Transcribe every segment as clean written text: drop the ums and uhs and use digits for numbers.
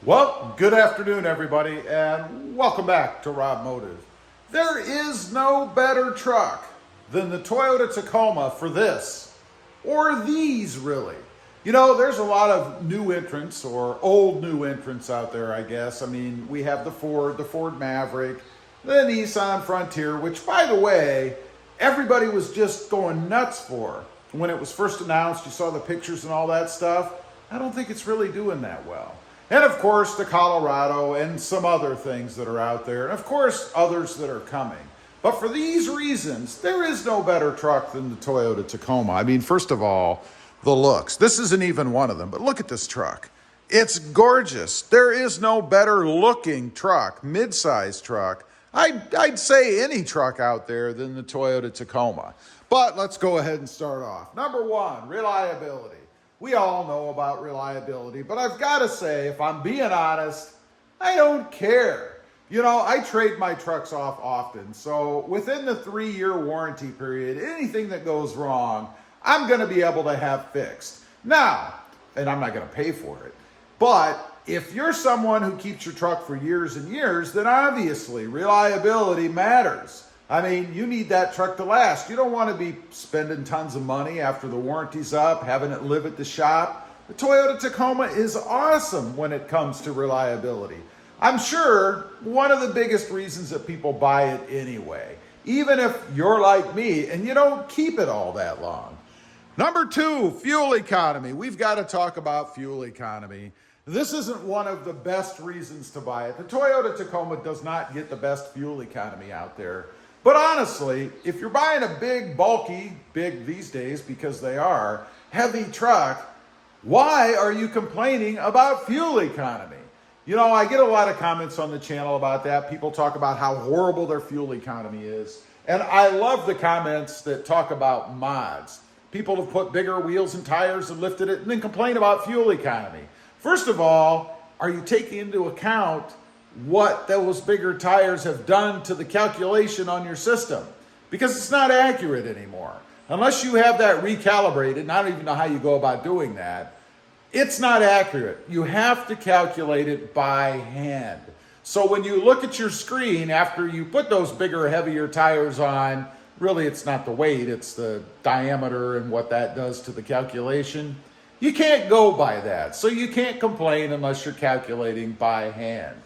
Well, good afternoon, everybody, and welcome back to RobMotive. There is no better truck than the Toyota Tacoma for this, or these, really. You know, there's a lot of new entrants, or old new entrants out there, I guess. I mean, we have the Ford Maverick, the Nissan Frontier, which, by the way, everybody was just going nuts for. When it was first announced, you saw the pictures and all that stuff. I don't think it's really doing that well. And of course, the Colorado and some other things that are out there. And of course, others that are coming. But for these reasons, there is no better truck than the Toyota Tacoma. I mean, first of all, the looks. This isn't even one of them, but look at this truck. It's gorgeous. There is no better looking truck, mid-size truck. I'd say any truck out there than the Toyota Tacoma. But let's go ahead and start off. Number one, reliability. We all know about reliability, but I've got to say, if I'm being honest, I don't care. You know, I trade my trucks off often, so within the 3-year warranty period, anything that goes wrong, I'm going to be able to have fixed. Now, and I'm not going to pay for it, but if you're someone who keeps your truck for years and years, then obviously reliability matters. I mean, you need that truck to last. You don't want to be spending tons of money after the warranty's up, having it live at the shop. The Toyota Tacoma is awesome when it comes to reliability. I'm sure one of the biggest reasons that people buy it anyway, even if you're like me and you don't keep it all that long. Number two, fuel economy. We've got to talk about fuel economy. This isn't one of the best reasons to buy it. The Toyota Tacoma does not get the best fuel economy out there. But honestly, if you're buying a big, bulky, big these days because they are, heavy truck, why are you complaining about fuel economy? You know, I get a lot of comments on the channel about that. People talk about how horrible their fuel economy is. And I love the comments that talk about mods. People have put bigger wheels and tires and lifted it and then complain about fuel economy. First of all, are you taking into account what those bigger tires have done to the calculation on your system? Because it's not accurate anymore. Unless you have that recalibrated, and I don't even know how you go about doing that, it's not accurate. You have to calculate it by hand. So when you look at your screen after you put those bigger, heavier tires on, really it's not the weight, it's the diameter and what that does to the calculation. You can't go by that. So you can't complain unless you're calculating by hand.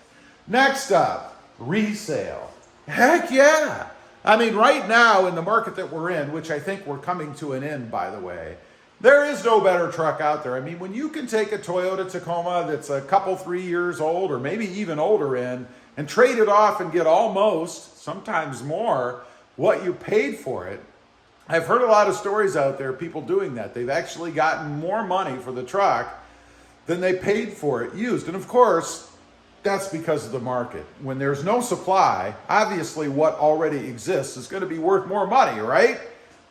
Next up, resale. Heck yeah. I mean, right now in the market that we're in, which I think we're coming to an end, by the way, there is no better truck out there. I mean, when you can take a Toyota Tacoma that's a couple, 3 years old, or maybe even older in, and trade it off and get almost, sometimes more, what you paid for it. I've heard a lot of stories out there, people doing that. They've actually gotten more money for the truck than they paid for it used. And of course, that's because of the market. When there's no supply, obviously what already exists is going to be worth more money, right?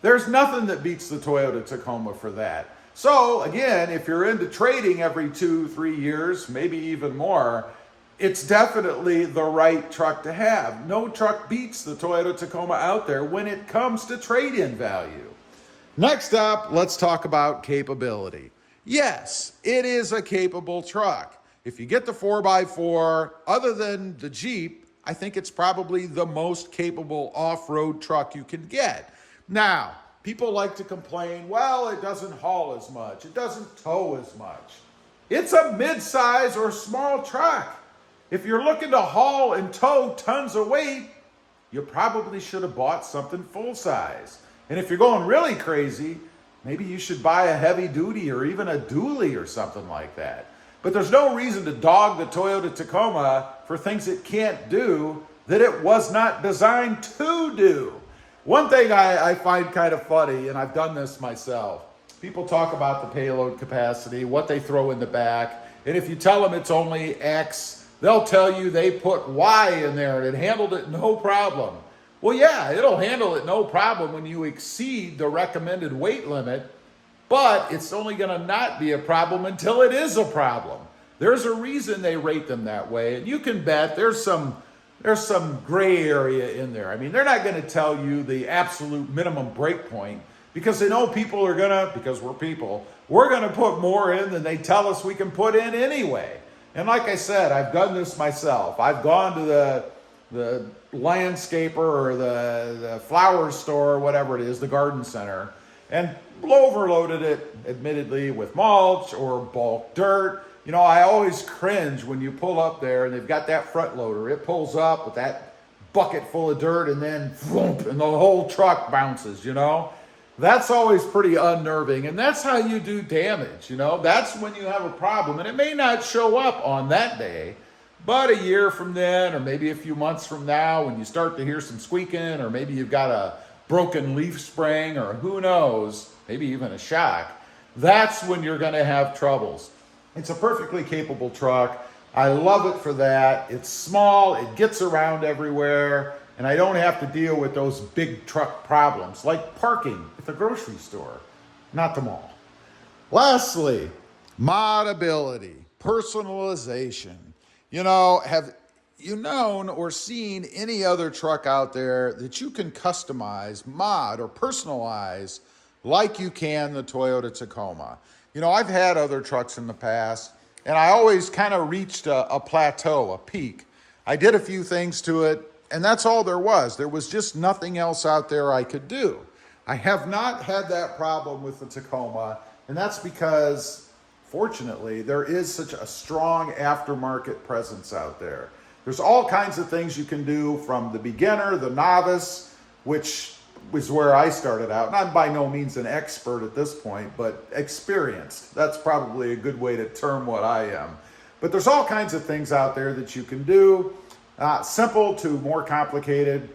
There's nothing that beats the Toyota Tacoma for that. So again, if you're into trading every 2-3 years, maybe even more, it's definitely the right truck to have. No truck beats the Toyota Tacoma out there when it comes to trade-in value. Next up, let's talk about capability. Yes, it is a capable truck. If you get the 4x4, other than the Jeep, I think it's probably the most capable off-road truck you can get. Now, people like to complain, well, it doesn't haul as much. It doesn't tow as much. It's a mid-size or small truck. If you're looking to haul and tow tons of weight, you probably should have bought something full-size. And if you're going really crazy, maybe you should buy a heavy-duty or even a dually or something like that. But there's no reason to dog the Toyota Tacoma for things it can't do that it was not designed to do. One thing I find kind of funny, and I've done this myself, people talk about the payload capacity, what they throw in the back, and if you tell them it's only X, they'll tell you they put Y in there and it handled it no problem. Well, yeah, it'll handle it no problem when you exceed the recommended weight limit, but it's only going to not be a problem until it is a problem. There's a reason they rate them that way, and you can bet there's some gray area in there. I mean, they're not going to tell you the absolute minimum break point because they know people are going to, because we're people, we're going to put more in than they tell us we can put in anyway. And like I said, I've done this myself. I've gone to the landscaper or the flower store, or whatever it is, the garden center, and overloaded it, admittedly, with mulch or bulk dirt. You know, I always cringe when you pull up there and they've got that front loader. It pulls up with that bucket full of dirt and then whoomp, and the whole truck bounces, you know. That's always pretty unnerving, and that's how you do damage, you know. That's when you have a problem, and it may not show up on that day, but a year from then, or maybe a few months from now, when you start to hear some squeaking, or maybe you've got a broken leaf spring, or who knows, maybe even a shock, that's when you're going to have troubles. It's a perfectly capable truck. I love it for that. It's small, it gets around everywhere, and I don't have to deal with those big truck problems like parking at the grocery store, not the mall. Lastly, modability, personalization. You know, have you known or seen any other truck out there that you can customize, mod, or personalize like you can the Toyota Tacoma? You know, I've had other trucks in the past, and I always kind of reached a plateau, a peak. I did a few things to it, and that's all there was. There was just nothing else out there I could do. I have not had that problem with the Tacoma, and that's because, fortunately, there is such a strong aftermarket presence out there. There's all kinds of things you can do, from the beginner, the novice, which was where I started out. And I'm by no means an expert at this point, but experienced. That's probably a good way to term what I am. But there's all kinds of things out there that you can do. Simple to more complicated.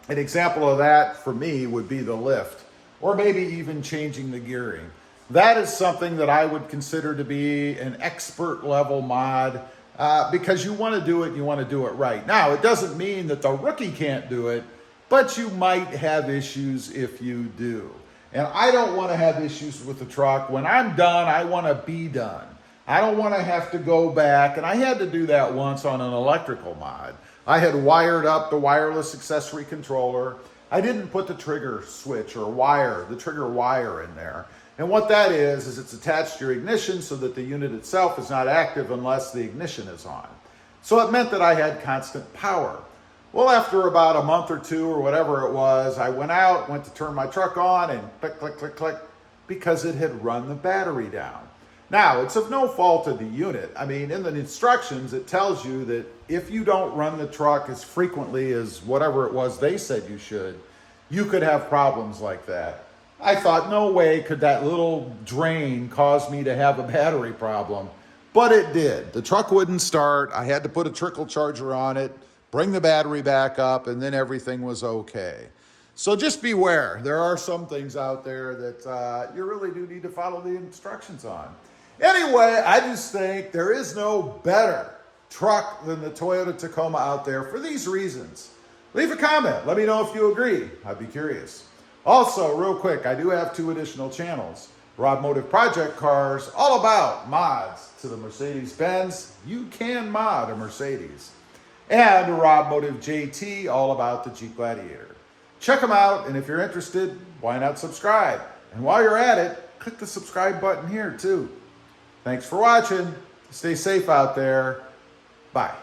An example of that for me would be the lift, or maybe even changing the gearing. That is something that I would consider to be an expert level mod, because you want to do it and you want to do it right. Now, it doesn't mean that the rookie can't do it, but you might have issues if you do. And I don't want to have issues with the truck. When I'm done, I want to be done. I don't want to have to go back, and I had to do that once on an electrical mod. I had wired up the wireless accessory controller. I didn't put the trigger switch or wire, the trigger wire in there. And what that is it's attached to your ignition so that the unit itself is not active unless the ignition is on. So it meant that I had constant power. Well, after about a month or two or whatever it was, I went to turn my truck on, and click, click, click, click, because it had run the battery down. Now, it's of no fault of the unit. I mean, in the instructions, it tells you that if you don't run the truck as frequently as whatever it was they said you should, you could have problems like that. I thought, no way could that little drain cause me to have a battery problem, but it did. The truck wouldn't start. I had to put a trickle charger on it, bring the battery back up, and then everything was okay. So just beware. There are some things out there that you really do need to follow the instructions on. Anyway, I just think there is no better truck than the Toyota Tacoma out there for these reasons. Leave a comment. Let me know if you agree. I'd be curious. Also, real quick, I do have 2 additional channels. RobMotive Project Cars, all about mods to the Mercedes-Benz. You can mod a Mercedes. And RobMotive JT, all about the Jeep Gladiator. Check them out, and if you're interested, why not subscribe? And while you're at it, click the subscribe button here too. Thanks for watching. Stay safe out there. Bye.